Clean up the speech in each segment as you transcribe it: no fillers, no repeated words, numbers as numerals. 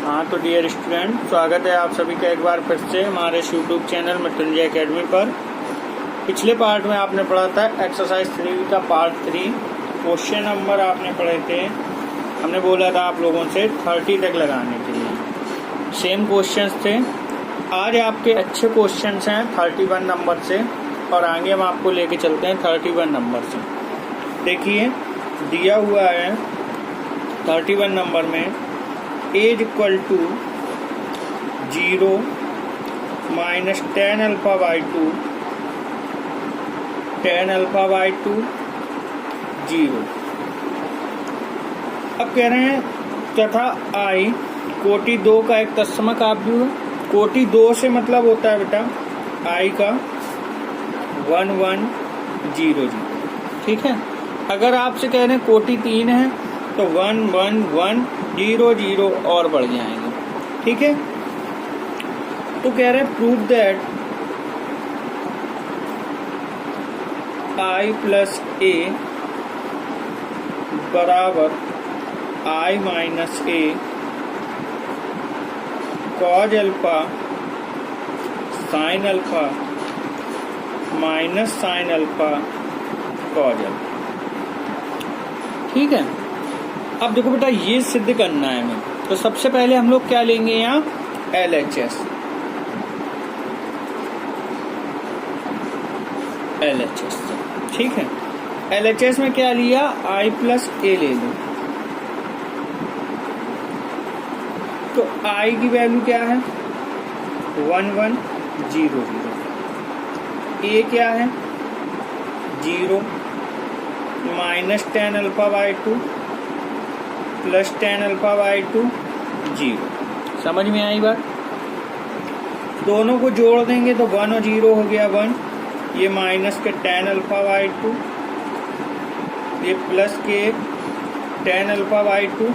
हाँ तो dear student, स्वागत है आप सभी का एक बार फिर से हमारे यूट्यूब चैनल मृत्युंजय एकेडमी पर। पिछले पार्ट में आपने पढ़ा था एक्सरसाइज 3 का पार्ट 3। क्वेश्चन नंबर आपने पढ़े थे, हमने बोला था आप लोगों से 30 तक लगाने के लिए। सेम क्वेश्चंस थे। आज आपके अच्छे क्वेश्चंस हैं 31 नंबर से, और आगे हम आपको लेके चलते हैं 31 नंबर से। देखिए दिया हुआ है 31 नंबर में as equal to 0 minus tan alpha by 2 tan alpha by 2 0। अब कह रहे हैं तथा आई कोटि 2 का एक तत्सम काव्य है। कोटि 2 से मतलब होता है बेटा आई का 1 1 0 0। ठीक है, अगर आपसे कह रहे हैं कोटि 3 है तो 1 1 1 0 0 और बढ़ जाएंगे। ठीक है, तो कह रहे हैं प्रूव दैट i प्लस ए बराबर i minus A cause alpha sine alpha minus sine alpha cause alpha. ठीक है, अब देखो बेटा ये सिद्ध करना है हमें, तो सबसे पहले हम लोग क्या लेंगे यहाँ LHS। ठीक है, LHS में क्या लिया I प्लस ए ले लो। तो I की वैल्यू क्या है 1 1 0 0। A क्या है 0 minus tan alpha by 2 plus tan alpha by 2 0। समझ में आई बात? दोनों को जोड़ देंगे तो 1 और 0 हो गया 1, ये माइनस के tan अल्फा बाई 2, ये प्लस के tan अल्फा बाई 2,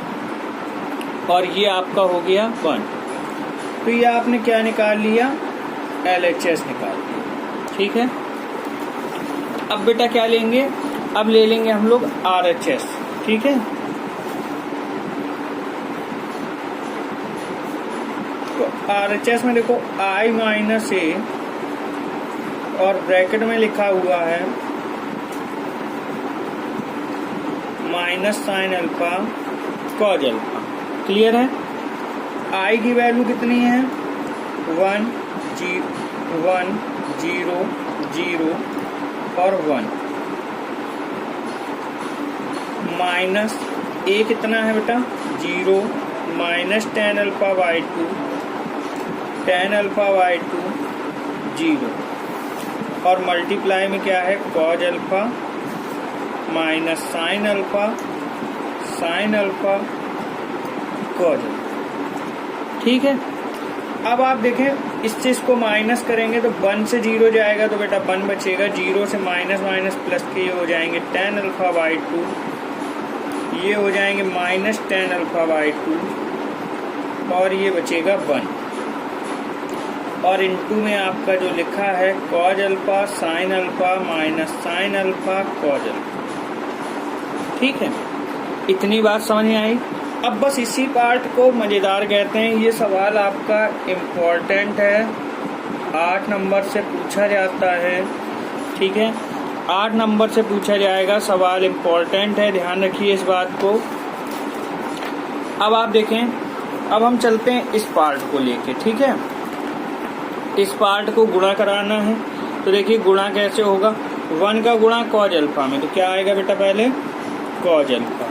और ये आपका हो गया 1। तो ये आपने क्या निकाल लिया LHS निकाल लिया। ठीक है, अब बेटा क्या लेंगे, अब ले लेंगे हम लोग RHS। ठीक है, तो RHS में देखो I माइनस ए और ब्रैकेट में लिखा हुआ है minus sine alpha cause alpha. Clear है? I की वैल्यू कितनी है 1 0 0 और 1, माइनस ए कितना है बेटा 0 minus tan alpha by 2 tan alpha by 2 0, और मल्टीप्लाई में क्या है cause alpha minus sine alpha cause alpha. ठीक है, अब आप देखें इस चीज को माइनस करेंगे तो 1 से 0 जाएगा तो बेटा 1 बचेगा, 0 से माइनस माइनस प्लस के ये हो जाएंगे tan अल्फा बाई 2, ये हो जाएंगे माइनस tan अल्फा बाई 2, और ये बचेगा 1, और इनटू में आपका जो लिखा है cause alpha sine alpha minus sine alpha cause alpha. ठीक है, इतनी बात समझ में आई। अब बस इसी पार्ट को मजेदार कहते हैं। ये सवाल आपका इम्पोर्टेंट है, 8 नंबर से पूछा जाता है। ठीक है, 8 नंबर से पूछा जाएगा, सवाल इम्पोर्टेंट है, ध्यान रखिए इस बात को। अब आप देखें, अब हम चलते हैं इस पार्ट को लेके। ठीक है, इस पार्ट को गुणा कराना है, तो देखिए गुणा कैसे होगा। 1 का गुणा कॉज अल्फा में, तो क्या आएगा बेटा पहले कॉज अल्फा,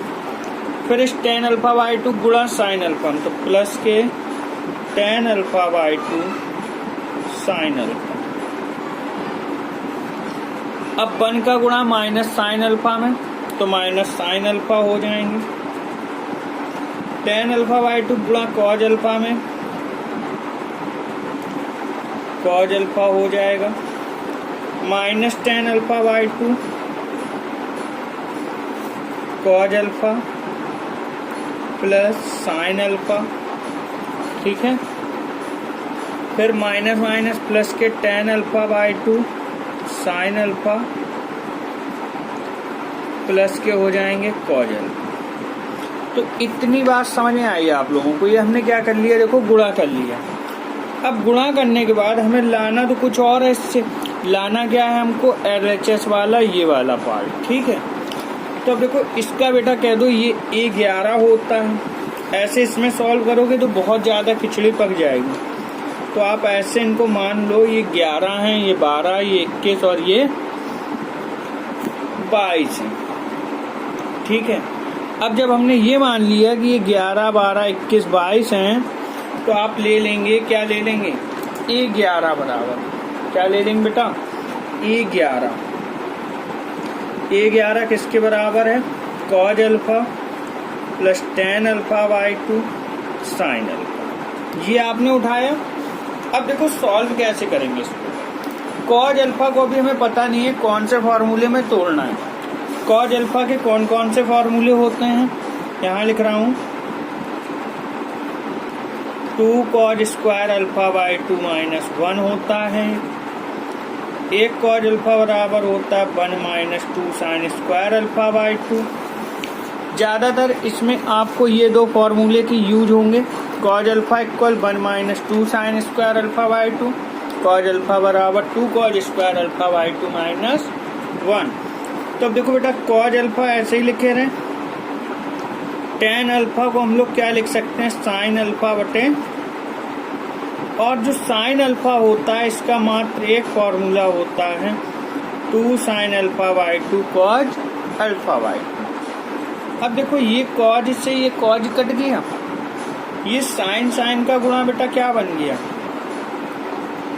फिर इस tan अल्फा बाई 2 गुणा साइन अल्फा में, तो प्लस के tan alpha by 2 sine alpha. अब 1 का गुणा माइनस साइन अल्फा में, तो माइनस साइन अल्फा हो जाएंगे, tan अल्फा बाई 2 गुणा कॉज अल्फा में, कॉज अल्फा हो जाएगा, minus tan alpha by 2 cause alpha plus sine alpha. ठीक है, फिर माइनस माइनस प्लस के tan alpha by 2 sine alpha plus के हो जाएंगे कॉज अल्फा। तो इतनी बात समझ में आई आप लोगों को। ये हमने क्या कर लिया, देखो गुणा कर लिया। अब गुणा करने के बाद हमें लाना तो कुछ और है, इससे लाना क्या है हमको, LHS वाला ये वाला पार्ट, ठीक है। तो अब देखो इसका बेटा कह दो ये A11 होता है। ऐसे इसमें सॉल्व करोगे तो बहुत ज़्यादा खिचड़ी पक जाएगी, तो आप ऐसे इनको मान लो, ये 11 है, ये 12, ये 21 और ये 22 है, ठीक है। अब जब हमने ये मान लिया कि ये 11, 12, 21, 22 हैं, तो आप ले लेंगे, क्या ले लेंगे, A11 बराबर, क्या ले लेंगे बेटा, A11। A11 किसके बराबर है, cos alpha plus tan alpha by 2 sin alpha. ये आपने उठाया। अब देखो सॉल्व कैसे करेंगे इसको। cos अल्फा को भी हमें पता नहीं है कौन से फॉर्मूले में तोड़ना है। cos अल्फा के कौन कौन से फॉर्मूले होते हैं, यहाँ लिख रहा हूँ, 2 cos square alpha by 2 minus 1 होता है। एक cos अल्फा बराबर होता है 1 minus 2 sine square alpha by 2। ज़्यादातर इसमें आपको ये दो फॉर्मूले की यूज होंगे। cos alpha equal 1 minus 2 sine square alpha by 2, cos alpha बराबर 2 cos square alpha by 2 minus 1। तो अब देखो बेटा cos अल्फा ऐसे ही लिखे रहे। tan अल्फा को हम लोग क्या लिख सकते हैं, साइन अल्फा बटे, और जो साइन अल्फा होता है इसका मात्र एक फॉर्मूला होता है 2 sine alpha by 2 cos alpha by 2। अब देखो ये cos से ये cos कट गया, ये साइन साइन का गुणा बेटा क्या बन गया,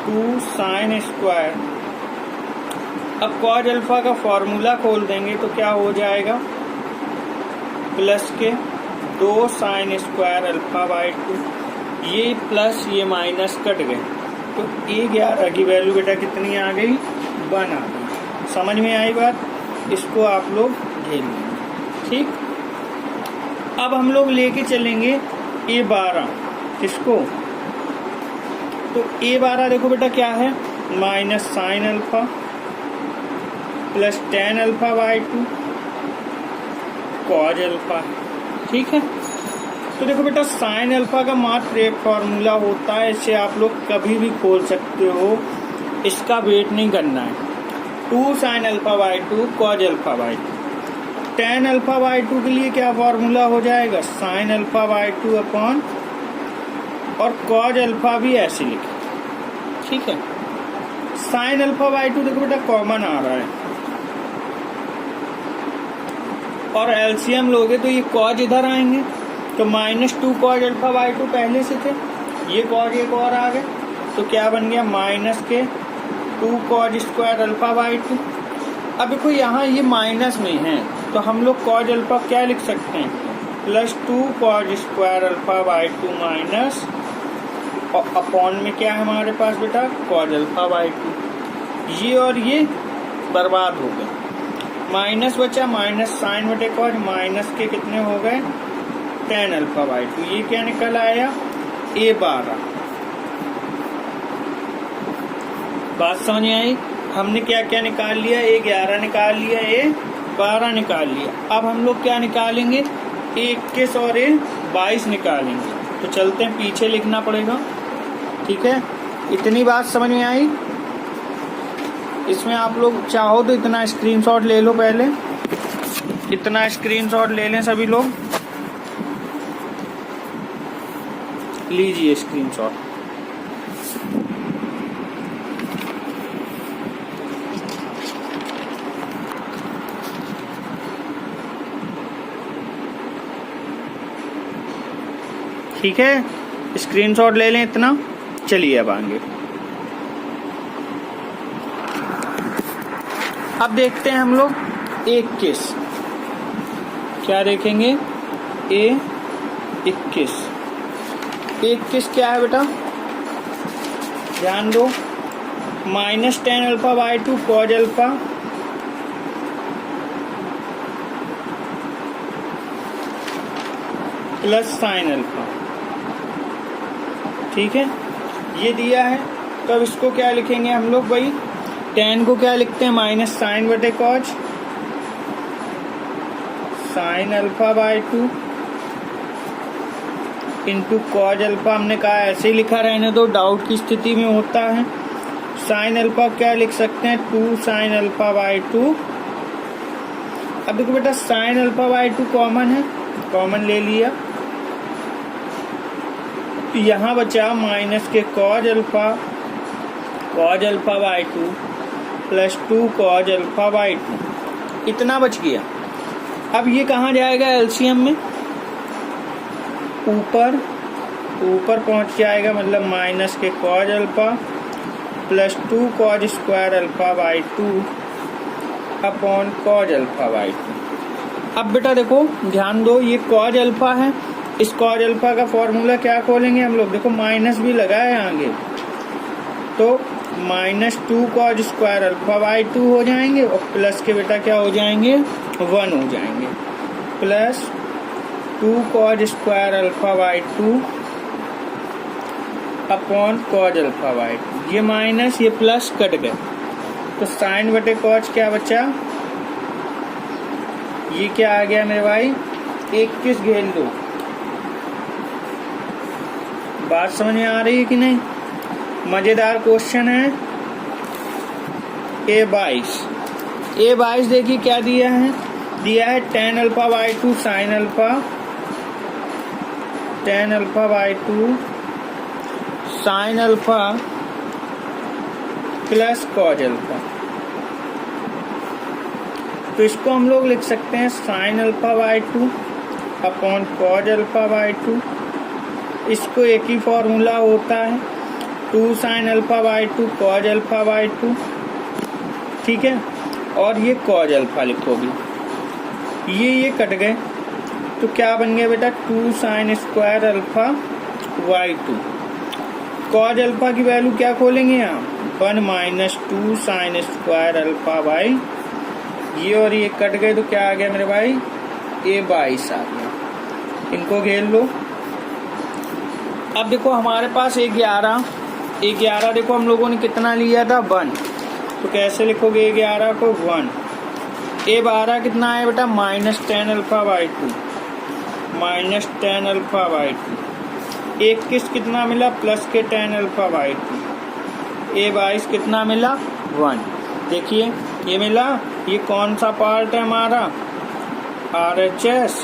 2 साइन स्क्वायर। अब cos अल्फा का फॉर्मूला खोल देंगे तो क्या हो जाएगा, प्लस के 2 साइन स्क्वायर अल्फा बाई 2, ये प्लस ये माइनस कट गए, तो A11 की वैल्यू बेटा कितनी आ गई, 1 आ गई। समझ में आई बात, इसको आप लोग घेर लेंगे, ठीक। अब हम लोग लेके चलेंगे A12, किसको, तो A12 देखो बेटा क्या है, minus sine alpha plus tan alpha by 2 cos alpha, ठीक है। तो देखो बेटा साइन अल्फा का मात्र एक फॉर्मूला होता है, इसे आप लोग कभी भी खोल सकते हो, इसका वेट नहीं करना है। 2 sine alpha by 2 cos alpha by 2। tan alpha by 2 के लिए क्या फॉर्मूला हो जाएगा, साइन अल्फा बाई 2 अपॉन, और cos अल्फा भी ऐसे लिखे, ठीक है। साइन अल्फा बाई 2 देखो बेटा कॉमन आ रहा है, और एलसीएम लोगे तो ये cos इधर आएंगे, तो माइनस 2 cos अल्फा बाई 2 पहले से थे, ये cos एक और आ गए, तो क्या बन गया, माइनस के 2 cos स्क्वायर अल्फा बाई 2। अब देखो यहाँ ये माइनस में है, तो हम लोग cos अल्फा क्या लिख सकते हैं, plus 2 cos square alpha by 2 minus, और अपॉन में क्या है हमारे पास बेटा, cos अल्फा बाई 2। ये और ये बर्बाद हो गए, माइनस बचा, माइनस साइन बटे cos, माइनस के कितने हो गए, tan अल्फा बाई 2। ये क्या निकल आया, A12। बात समझ में आई, हमने क्या क्या निकाल लिया, A11 निकाल लिया, A12 निकाल लिया। अब हम लोग क्या निकालेंगे, A21 और A22 निकालेंगे। तो चलते हैं, पीछे लिखना पड़ेगा, ठीक है। इतनी बात समझ में आई। इसमें आप लोग चाहो तो इतना स्क्रीनशॉट ले लो, पहले इतना स्क्रीनशॉट ले लें सभी लोग, लीजिए स्क्रीनशॉट। ठीक है, स्क्रीनशॉट ले लें इतना। चलिए अब आगे, अब देखते हैं हम लोग A21, क्या देखेंगे, A21। A21 क्या है बेटा, ध्यान दो, minus tan alpha by 2 cos alpha plus sine alpha, ठीक है, ये दिया है। तो अब इसको क्या लिखेंगे हम लोग भाई, tan को क्या लिखते हैं, माइनस साइन बटे cos, sine alpha by 2 into cos alpha, हमने कहा ऐसे ही लिखा रहने दो, डाउट की स्थिति में होता है। साइन अल्फा क्या लिख सकते हैं, 2 साइन अल्फा बाई 2। अब देखो बेटा साइन अल्फा बाई 2 कॉमन है, कॉमन ले लिया, यहाँ बचा माइनस के cause alpha by 2 plus 2 cause alpha by 2, इतना बच गया। अब ये कहाँ जाएगा एलसीएम में, ऊपर पहुंच जाएगा, मतलब माइनस के cause alpha plus 2 cause square alpha by 2 upon cos alpha by 2। अब बेटा देखो ध्यान दो, ये कॉज अल्फा है, इस कॉज अल्फा का फॉर्मूला क्या खोलेंगे हम लोग, देखो माइनस भी लगा है आगे, तो minus 2 cause square alpha by 2 हो जाएंगे और प्लस के बेटा क्या हो जाएंगे, 1 हो जाएंगे, plus 2 cause square alpha by 2 upon cos alpha by 2। ये माइनस ये प्लस कट गए, तो साइन बटे कॉज क्या बचा, ये क्या आ गया मेरे भाई, 21 घेर दो। बात समझ में आ रही है कि नहीं, मजेदार क्वेश्चन है। A22 देखिए क्या दिया है, tan alpha by 2 sine alpha, tan alpha by 2 sine alpha plus cos alpha, तो इसको हम लोग लिख सकते हैं sine alpha by 2 upon cos alpha by 2। इसको एक ही फॉर्मूला होता है, 2 sine alpha by 2 cause alpha by 2, ठीक है, और ये कॉज अल्फा लिखोगे, ये कट गए, तो क्या बन गया बेटा 2 sine square alpha by 2। Cause alpha की वैल्यू क्या खोलेंगे यहाँ, 1 minus 2 sine square alpha by, ये और ये कट गए, तो क्या आ गया मेरे भाई, A22 आ गया। इनको घेर लो। अब देखो हमारे पास 11 देखो हम लोगों ने कितना लिया था, 1, तो कैसे लिखोगे 11 को 1। A12 कितना है बेटा, minus 10 alpha by 2, minus 10 alpha by 2। 21 कितना मिला, प्लस के 10 अल्फा बाई 2। A22 कितना मिला, 1। देखिए ये मिला, ये कौन सा पार्ट है हमारा, RHS,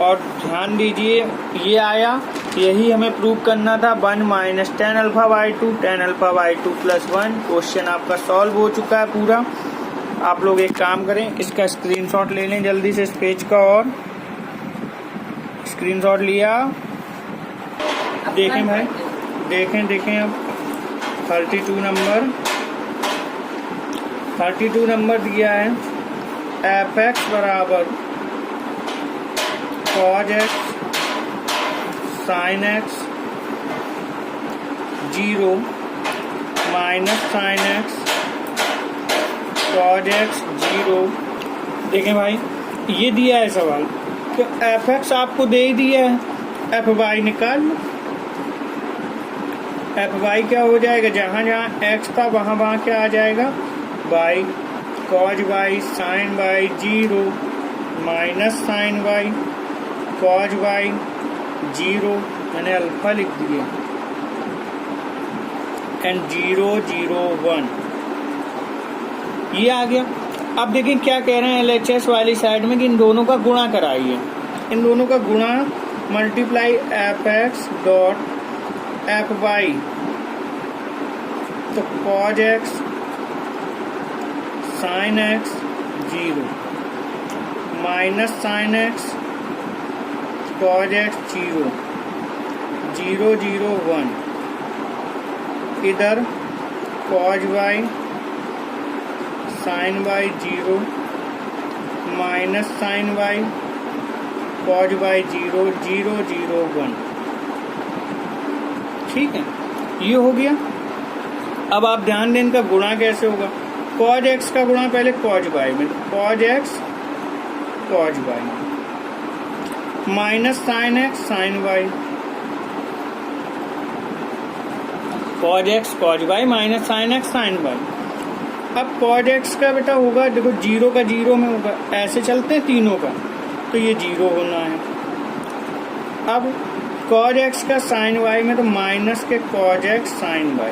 और ध्यान दीजिए ये आया, यही हमें प्रूव करना था, 1 minus 10 alpha by 2 10 alpha by 2 plus 1। Question आपका सॉल्व हो चुका है पूरा। आप लोग एक काम करें, इसका स्क्रीनशॉट ले लें जल्दी से इस पेज का, और स्क्रीनशॉट लिया, देखें भाई, देखें अब 32 नंबर दिया है, fx बराबर cos x sin x 0 minus sine x cos x 0। देखें भाई ये दिया है सवाल, तो fx आपको दे ही दिया है, fy निकाल लो। fy क्या हो जाएगा, जहाँ जहाँ x था वहाँ क्या आ जाएगा, y cos y sin y 0 minus sine y cos y 0, मैंने अल्फा लिख दिया, एंड 0 0 1, ये आ गया। अब देखिए क्या कह रहे हैं LHS वाली साइड में कि इन दोनों का गुणा कराइए, इन दोनों का गुणा मल्टीप्लाई fx डॉट fy, तो cos x sin x 0 minus sine x cos x 0 0 0 1, इधर cos y sin y 0 minus sine y cos y 0 0 0 1, ठीक है, ये हो गया। अब आप ध्यान दें इनका गुणा कैसे होगा, cos x का गुणा पहले cos y में, cos x cos y minus sine x sin y, cos x cos y minus sine x sin y। अब cos x का बेटा होगा, देखो 0 का 0 में होगा, ऐसे चलते हैं तीनों का, तो ये 0 होना है, अब cos x का sin y में तो माइनस के cos x sin y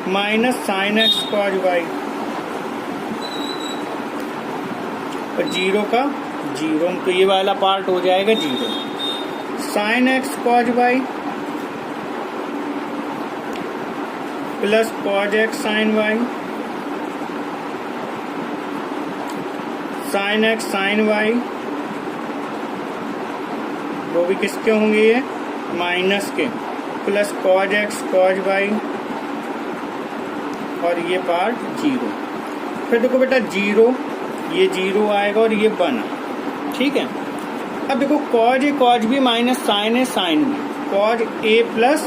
minus sin x cos y और 0 का 0, तो ये वाला पार्ट हो जाएगा 0। sin x cos y plus cos x sin y sin x sin y, वो भी किसके होंगे ये माइनस के, plus cos x cos y और ये पार्ट 0। फिर देखो बेटा 0, ये 0 आएगा और ये बना, ठीक है। अब देखो cos b minus sin a sin b, cos a plus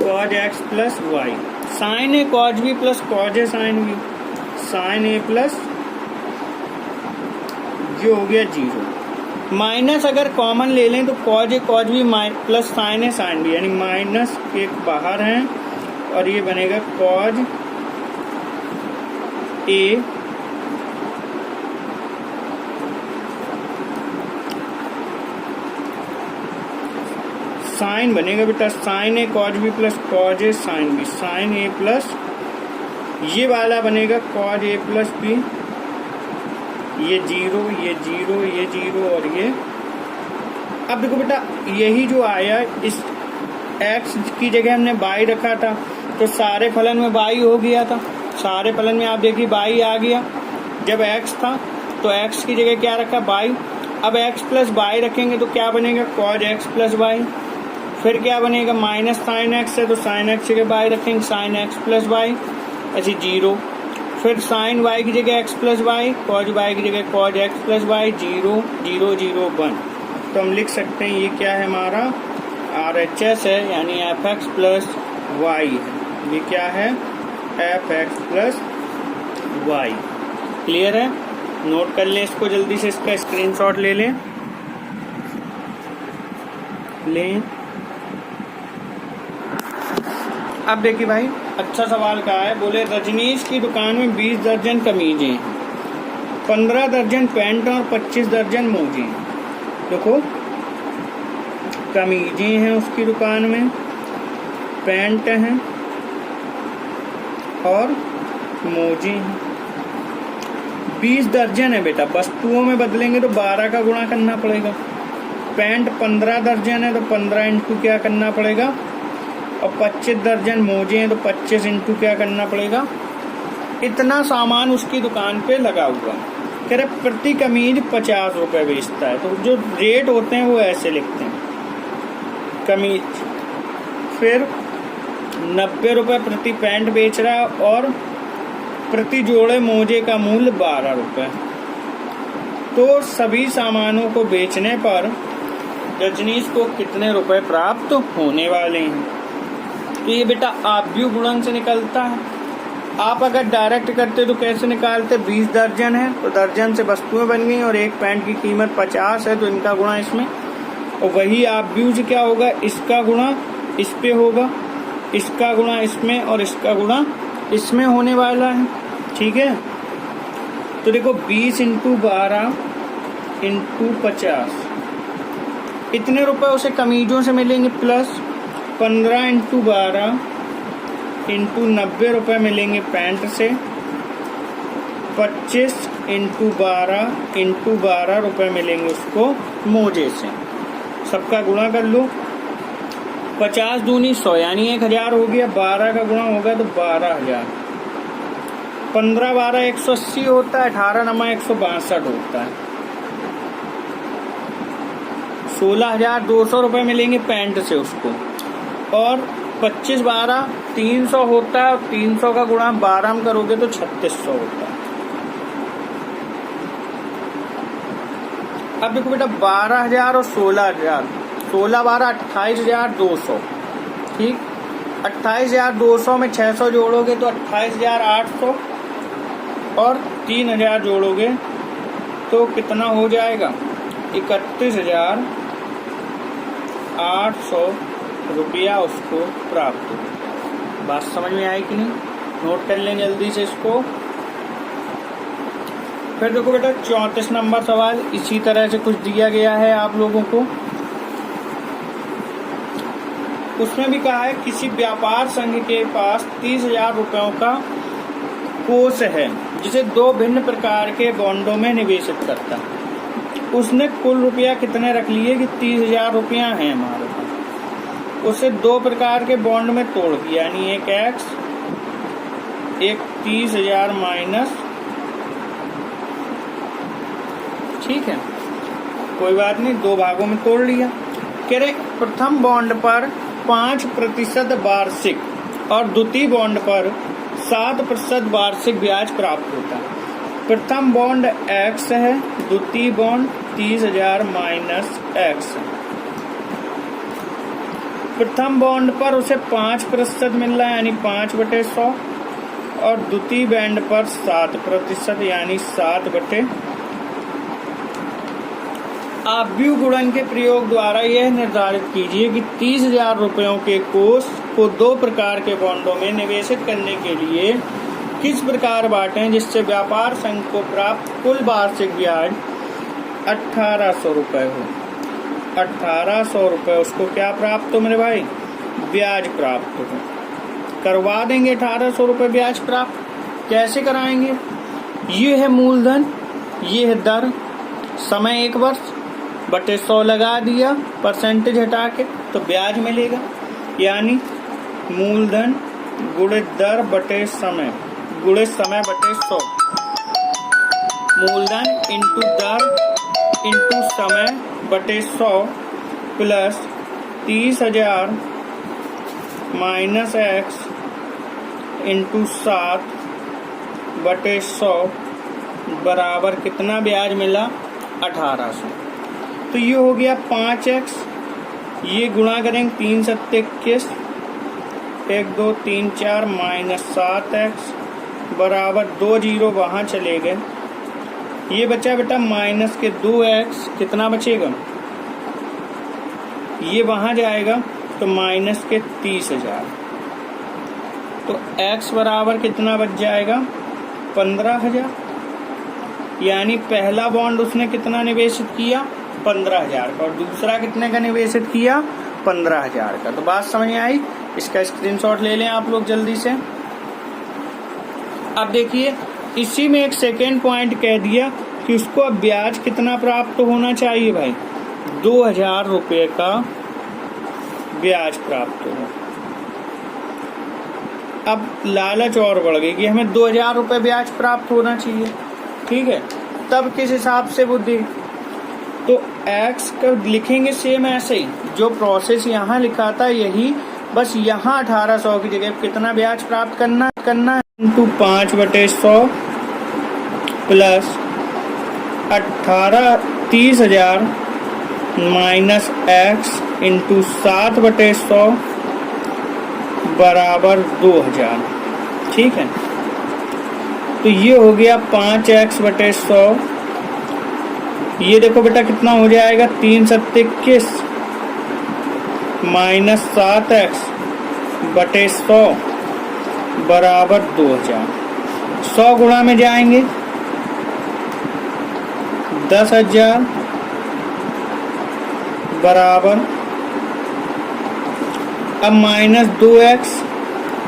cos x plus y, sin a cos b plus cos a sin b, sin a plus ये हो गया 0। माइनस अगर कॉमन ले लें तो cos a cos b plus sin a sin b, यानी minus एक बाहर है और ये बनेगा cos a साइन बनेगा बेटा sin a cos b plus cos a sin b, sin a plus ये वाला बनेगा cos a प्लस b, ये 0 ये 0 ये 0 और ये। अब देखो बेटा यही जो आया, इस x की जगह हमने y रखा था तो सारे फलन में y हो गया था, सारे फलन में आप देखिए y आ गया। जब x था तो x की जगह क्या रखा y, अब x प्लस y रखेंगे तो क्या बनेगा cos x प्लस y, फिर क्या बनेगा माइनस साइन एक्स है तो साइन एक्स की जगह y रखेंगे साइन एक्स प्लस y, ऐसे 0, फिर साइन y की जगह x plus y, cos y की जगह cos x प्लस y, 0 0 0 1। तो हम लिख सकते हैं ये क्या है हमारा RHS है, यानी fx प्लस y है, ये क्या है fx प्लस y। क्लियर है, नोट कर लें इसको, जल्दी से इसका स्क्रीनशॉट ले लें। अब देखिए भाई अच्छा सवाल कहा है, बोले रजनीश की दुकान में 20 दर्जन कमीजें हैं, 15 दर्जन पैंट और 25 दर्जन मोजे हैं। देखो कमीजें हैं उसकी दुकान में, पैंट हैं और मोजे हैं। 20 दर्जन है बेटा, वस्तुओं में बदलेंगे तो 12 का गुणा करना पड़ेगा। पैंट 15 दर्जन है तो 15 इंटू क्या करना पड़ेगा, और 25 दर्जन मोजे हैं तो 25 इंटू क्या करना पड़ेगा। इतना सामान उसकी दुकान पे लगा हुआ है, कह रहे प्रति कमीज 50 रुपए बेचता है। तो जो रेट होते हैं वो ऐसे लिखते हैं, कमीज, फिर 90 रुपए प्रति पैंट बेच रहा है और प्रति जोड़े मोजे का मूल्य 12 रुपए। तो सभी सामानों को बेचने पर रजनीश को कितने रुपए प्राप्त होने वाले हैं। तो ये बेटा आव्यूह गुणन से निकलता है। आप अगर डायरेक्ट करते तो कैसे निकालते, 20 दर्जन है तो दर्जन से वस्तुएं बन गई और एक पैंट की कीमत 50 है तो इनका गुणा इसमें, और वही आव्यूह से क्या होगा, इसका गुणा इस पे होगा, इसका गुणा इसमें और इसका गुणा इसमें होने वाला है। ठीक है, तो देखो 20 इंटू 12 इंटू 50, इतने रुपए उसे कमीजों से मिलेंगे, प्लस 15 इंटू 12 इंटू 90 रुपये मिलेंगे पैंट से, 25 इंटू 12 रुपये मिलेंगे उसको मोजे से। सबका गुणा कर लो, 50 दूनी 100 यानी 1000 हो गया, 12 का गुणा होगा तो 12,000, 15 12 180 होता है, 18 नमा 162 होता है, 16,200 रुपये मिलेंगे पैंट से उसको, और 25 12 300 होता है, 300 का गुणा 12 में करोगे तो 3600 होता है। अब देखो बेटा 12,000 और 16,000, 16 12 28,200, ठीक, 28,200 में 600 जोड़ोगे तो 28,800 और 3,000 जोड़ोगे तो कितना हो जाएगा, 31,800 रुपया उसको प्राप्त हो। बात समझ में आई कि नहीं, नोट कर लें जल्दी से इसको। फिर देखो बेटा 34 नंबर सवाल इसी तरह से कुछ दिया गया है आप लोगों को। उसमें भी कहा है किसी व्यापार संघ के पास 30,000 रुपयों का कोष है जिसे 2 भिन्न प्रकार के बॉन्डों में निवेशित करता है। उसने कुल रुपया कितने रख लिए कि 30,000 रुपया है हमारे पास। उसे 2 प्रकार के बॉन्ड में तोड़ दिया, यानी एक एक्स एक 30,000 माइनस, ठीक है कोई बात नहीं, 2 भागों में तोड़ लिया। कह रहे प्रथम बॉन्ड पर 5% वार्षिक और द्वितीय बॉन्ड पर 7% वार्षिक ब्याज प्राप्त होता है। प्रथम बॉन्ड एक्स है, द्वितीय बॉन्ड 30,000 माइनस एक्स। प्रथम बॉन्ड पर उसे 5% मिल रहा है यानी 5/100 और द्वितीय बॉन्ड पर 7% यानी 7/। आप व्युत्क्रम गुणन के प्रयोग द्वारा यह निर्धारित कीजिए कि 30,000 रुपयों के कोष को 2 प्रकार के बॉन्डों में निवेशित करने के लिए किस प्रकार बांटें जिससे व्यापार संघ को प्राप्त कुल वार्षिक ब्याज 1,800 रुपये हो। 1,800 रुपये उसको क्या प्राप्त हो मेरे भाई, ब्याज प्राप्त हो। करवा देंगे 1,800 रुपये ब्याज प्राप्त। कैसे कराएंगे, ये है मूलधन, ये है दर, समय 1 वर्ष बटे 100 लगा दिया, परसेंटेज हटा के तो ब्याज मिलेगा। यानी मूलधन गुणित दर बटे समय गुणित समय बटे 100। मूलधन इंटू दर इंटू समय बटे 100 प्लस 30,000 माइनस एक्स इंटू 7 बटे 100 बराबर कितना ब्याज मिला, 1,800। तो ये हो गया 5x, ये गुणा करेंगे 3 7 21, 1 2 3 4 माइनस 7x बराबर 2 0 वहाँ चले गए। ये बचा बेटा माइनस के 2x, कितना बचेगा, ये वहाँ जाएगा तो माइनस के 30,000। तो x बराबर कितना बच जाएगा, 15,000। यानी पहला बॉन्ड उसने कितना निवेशित किया, 15,000 का, और दूसरा कितने का निवेशित किया, 15,000 का। तो बात समझ में आई, इसका स्क्रीनशॉट ले लें आप लोग जल्दी से। अब देखिए इसी में एक सेकेंड पॉइंट कह दिया कि उसको अब ब्याज कितना प्राप्त होना चाहिए भाई, 2,000 रुपये का ब्याज प्राप्त हो। अब लालच और बढ़ गई कि हमें 2,000 रुपये ब्याज प्राप्त होना चाहिए, ठीक है। तब किस हिसाब से वो दे, तो x का लिखेंगे सेम ऐसे ही, जो प्रोसेस यहाँ लिखा था यही, बस यहाँ 1,800 की जगह कितना ब्याज प्राप्त करना है, into 5/100 plus 30,000 minus x into 7/100 बराबर 2,000, ठीक है। तो ये हो गया 5x/100। ये देखो बेटा कितना हो जाएगा, 3 7 21 माइनस 7x/100 बराबर 2,000। 100 गुणा में जाएंगे 10,000 बराबर, अब माइनस 2x,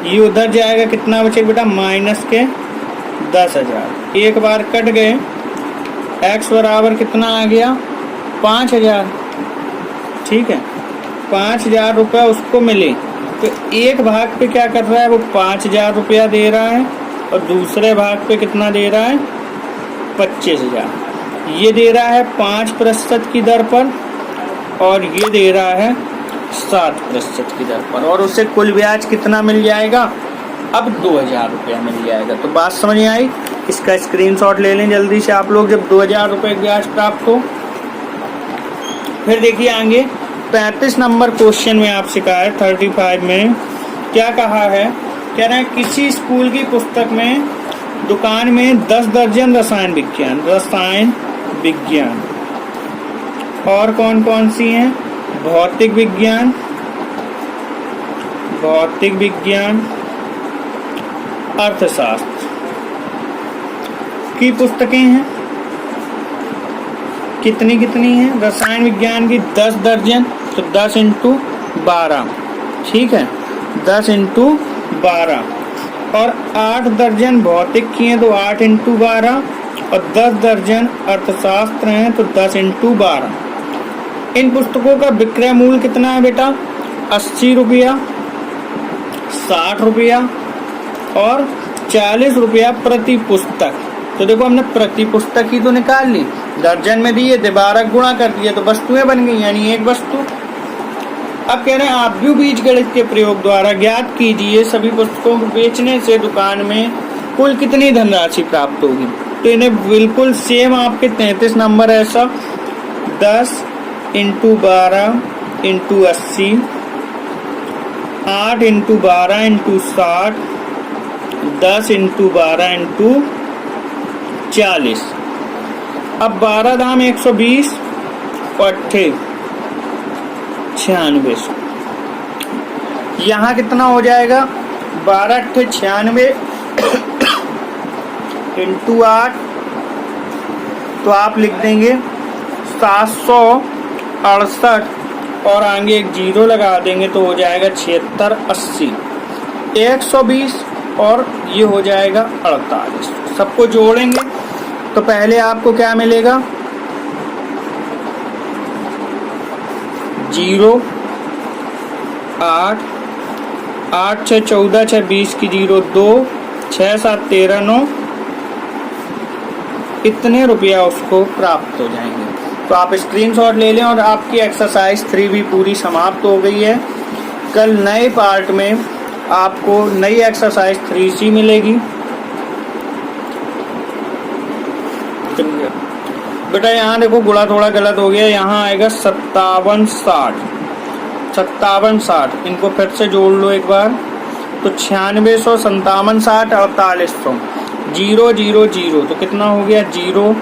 ये उधर जाएगा, कितना बचेगा बेटा, माइनस के 10,000। एक बार कट गए, x बराबर कितना आ गया, 5,000, ठीक है। 5,000 रुपया उसको मिले, तो एक भाग पे क्या कर रहा है, वो 5,000 रुपया दे रहा है, और दूसरे भाग पे कितना दे रहा है, 25,000। ये दे रहा है 5% की दर पर, और ये दे रहा है 7% की दर पर, और उसे कुल ब्याज कितना मिल जाएगा, अब 2,000 रुपया मिल जाएगा। तो बात समझ में आई, इसका स्क्रीनशॉट ले लें जल्दी से आप लोग, जब 2,000 रुपये ब्याज प्राप्त हो। फिर देखिए आगे 35 नंबर क्वेश्चन में आपसे कहा है, 35 में क्या कहा है, कह रहे हैं किसी स्कूल की पुस्तक में दुकान में 10 दर्जन रसायन विज्ञान और कौन कौन सी हैं, भौतिक विज्ञान, अर्थशास्त्र की पुस्तकें हैं। कितनी कितनी है रसायन विज्ञान की? 10 दर्जन, तो 10 इंटू 12, ठीक है, 10 इंटू 12। और 8 दर्जन भौतिक की हैं तो 8 इंटू 12, और 10 दर्जन अर्थशास्त्र हैं तो 10 इंटू 12। इन पुस्तकों का विक्रय मूल्य कितना है बेटा? 80 रुपया, 60 रुपया और 40 रुपया प्रति पुस्तक। तो देखो हमने प्रति पुस्तक ही तो निकाल ली, दर्जन में दिए थे, 12 गुणा कर दिए तो वस्तुएं बन गई, यानी एक वस्तु। अब कह रहे हैं आप भी बीजगणित के प्रयोग द्वारा ज्ञात कीजिए सभी पुस्तकों को बेचने से दुकान में कुल कितनी धनराशि प्राप्त होगी। तो इन्हें बिल्कुल सेम आपके 33 नंबर ऐसा 10 into 12 into 80, 8 into 12 into 60, 10 into 12 into 40। अब 12 दाम 120 और 96। यहाँ कितना हो जाएगा? 12 × 96 इंटू 8, तो आप लिख देंगे 768 और आगे एक जीरो लगा देंगे तो हो जाएगा 76 80, 120 और ये हो जाएगा 48। सबको जोड़ेंगे तो पहले आपको क्या मिलेगा? 0 8 8 6 14 6 20 की 0 2 6 7 13 9, इतने रुपया उसको प्राप्त हो जाएंगे। तो आप स्क्रीनशॉट ले लें। और आपकी एक्सरसाइज 3 भी पूरी समाप्त हो गई है। कल नए पार्ट में आपको नई एक्सरसाइज 3C मिलेगी। बेटा यहाँ देखो गुणा थोड़ा गलत हो गया, यहाँ आएगा 5760, 5760। इनको फिर से जोड़ लो एक बार, तो 9600 57 60 4800, 0 0 0, तो कितना हो गया? 0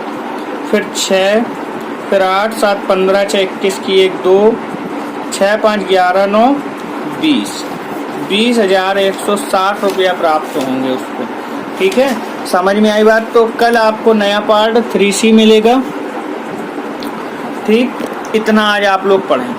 फिर 6 फिर 8 7 15 6 21 की 1 2 6 5 11 9 20, 20,160 रुपया प्राप्त होंगे उसको। ठीक है, समझ में आई बात? तो कल आपको नया पार्ट 3C मिलेगा। ठीक, इतना आज आप लोग पढ़ें।